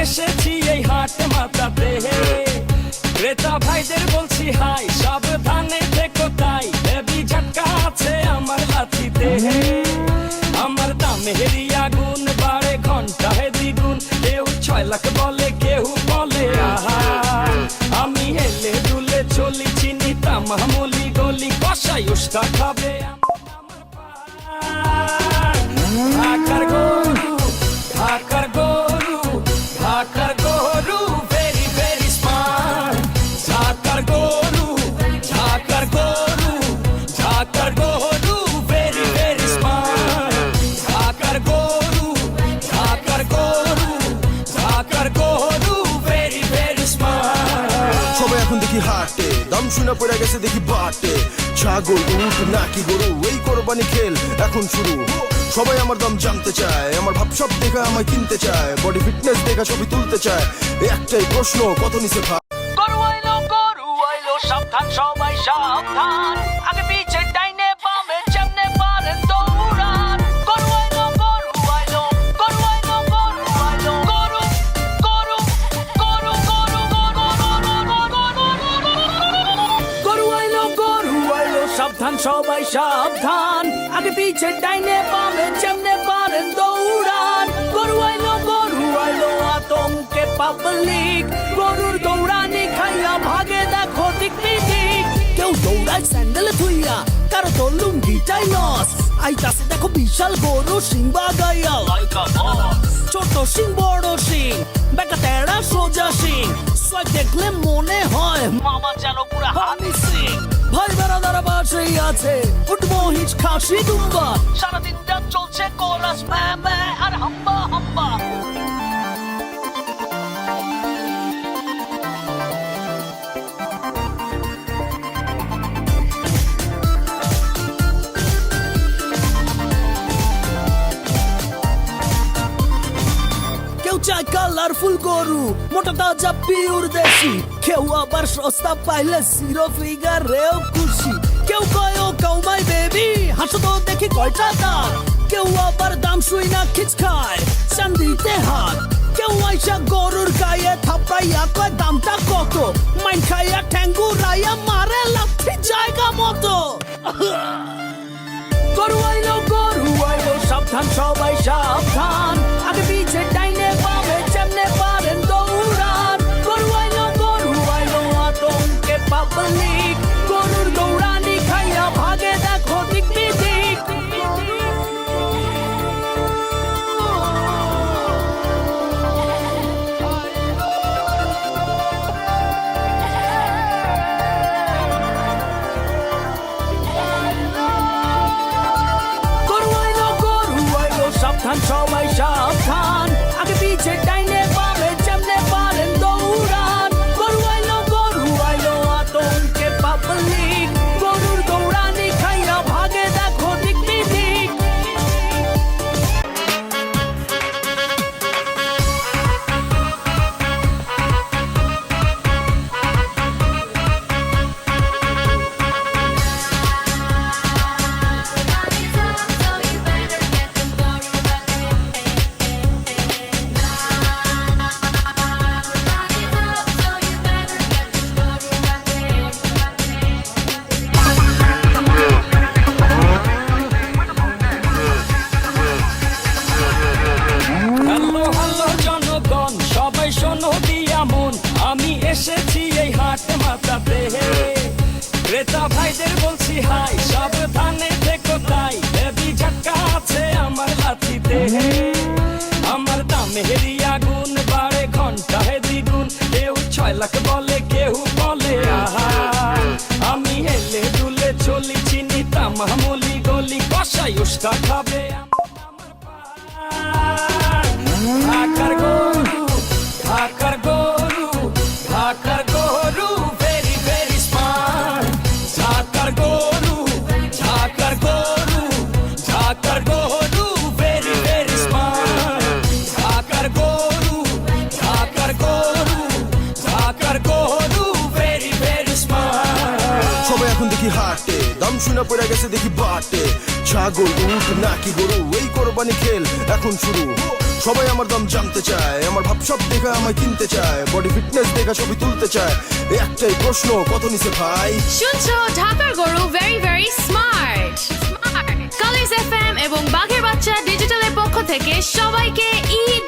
এসেছি এই হাট মাতাতে, ক্রেতা ভাইদের বলছি হাই, সাবধানে থেকো তাই, হেভি ঝটকা আছে আমার লাঠিতে। আমার দামের আগুন বাড়ে ঘন্টায় দ্বিগুণ, কেউ 6 লাখ বলে কেউ বলে আহা। আমি হেলে দুলে চলি, চিনি তামামলি গলি, কষাই উস্কা খাবে ঢাকার গরু, ঢাকার গরু, ঢাকার গরু, ভেরি ভেরি স্মার্ট। ঢাকার গরু, ঢাকার গরু, ঢাকার গরু, ভেরি ভেরি স্মার্ট। ঢাকার গরু, ঢাকার গরু, ঢাকার গরু, ভেরি ভেরি স্মার্ট। সবাই এখন দেখি হাটে, দাম শুনে পড়ে গেছে দেখি বাটে। ছাগল, উট নাকি গরু, এই কোরবানি খেল এখন শুরু। সবাই আমার দাম জানতে চায়, আমার ভাব সব দেখা আমায় কিনতে চায়, বডি ফিটনেস দেখা ছবি তুলতে চায়। একটাই প্রশ্ন, কত নিচে ভাই? গরু আইলো সাবধান, সবাই সাবধান, আগে পিছে ডাইনে বামে যেমনে পারেন দৌড়ান। গরু আইলো, গরু আইলো, গরু আইলো, গরু আইলো, গরু গরু গরু গরু গরু আইলো সাবধান, সবাই সাবধান, আগে পিছে ডাইনে বামে যেমনে পারেন দৌড়ান। গরু আইলো, আতঙ্কে পাবলিক, গরুর দৌড়ানি খাইয়া ভাগে দেখো দিক বিদিক। কেউ দৌড়ায় স্যান্ডেল ধুইয়া, কারো তো লুঙ্গিটাই লস। আইতাছে দেখো বিশাল গরু সিং বাগাইয়া লাইকা বস। ছোট সিং বড় সিং, বেকা তেড়া সোজা সিং, সোয়াগ দেখলে মনে হয় মামা যেন পুরা হানি সিং। ভাই বেড়াদারা বাসেই আছে, উঠবো হিচ খাসি দুম্বা, সারাদিনটা চলছে কোরাস ম্যা ম্যা আর হাম্বা হাম্বা। চাই কালারফুল গরু, মোটা তাজা পিওর দেশি, কেউ আবার সস্তা পাইলে জিরো ফিগারেও খুশি। কেউ কয় ও কাউমাই বেবি, হাসো তো দেখি কয়টা দাঁত। কেউ আবার দাম শুই না খিচ খায়, চান্দিতে হাত। কেউ আইসা গরুর গায়ে থাপড়াইয়া কয় দামটা কত, মাইন খাইয়া ঠ্যাঙ্গুরাইয়া মারে লাথি জায়গা মতো। গরু আইলো, সাবধান, সবাই সাবধান, আগে পিছে ডাইনে বামে যেমনে পারেন দৌড়ান। গরু আইলো, আতঙ্কে পাবলিক, গরুর দৌড়ানি খাইয়া ভাগে দেখো দিক বিদিক। সাবধান, সবাই সাবধান, আগে পিছে ডাইনে বামে যেমনে পারেন দৌড়ান। গরু আইলো, আতঙ্কে পাবলিক, গরুর দৌড়ানি খাইয়া ভাগে দেখো দিক বিদিক। সবাই শোনো দিয়া মন, আমি এসেছি এই হাট মাতাতে, ক্রেতা ভাইদের বলছি হাই, সাবধানে থেকো তাই, হেভি ঝটকা আছে আমার লাঠিতে। আমার দামের আগুন বাড়ে ঘন্টায় দ্বিগুণ, কেউ 6 লাখ বলে কেউ বলে আহা। আমি হেলে দুলে চলি, চিনি তামামলি গলি, কষাই উস্কা খাবে ঢাকার গরু, ঢাকার গরু, ঢাকার গরু, ভেরি ভেরি স্মার্ট। ঢাকার গরু, ঢাকার গরু, ঢাকার গরু, ভেরি ভেরি স্মার্ট। ঢাকার গরু, ঢাকার গরু, ঢাকার গরু, ভেরি ভেরি স্মার্ট। সবাই এখন দেখি হাটে, দাম শুনে পড়ে গেছে দেখি বাটে। ছাগল উট নাকি গরু এই কোরবানি খেল এখন শুরু সবাই আমার দাম জানতে চায় আমার ভাব সব দেখা আমায় কিনতে চায় বডি ফিটনেস দেখা ছবি তুলতে চায় এই একটাই প্রশ্ন কত নিছে ভাই শুনছো ঢাকার গরু very very smart colours FM এবং বাঘের বাচ্চা ডিজিটালের পক্ষ থেকে সবাইকে ঈদ